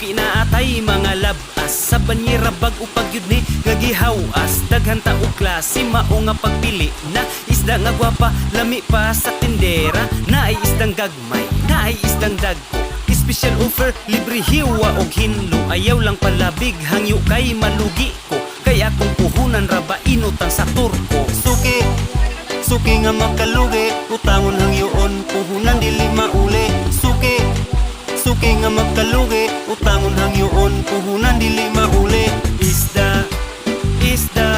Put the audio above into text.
suki na atay mga labas sa banyera bag upag yun ni nga gihawas. Daghan ta og klase mao nga pagpili na isda nga gwapa lami pa sa tindera. Naay isdang gagmay, naay isdang dagko, special offer libre hiwa og hinlo. Ayaw lang palabig hangyo kay malugi ko, kaya kung puhunan ra ba inutang sa turko. Suki, suki nga makalugi, utangon hangyoon puhunan dili mauli. Suki, suki nga makalugi, utangon hangyoon puhunan dili mauli. Isda, isda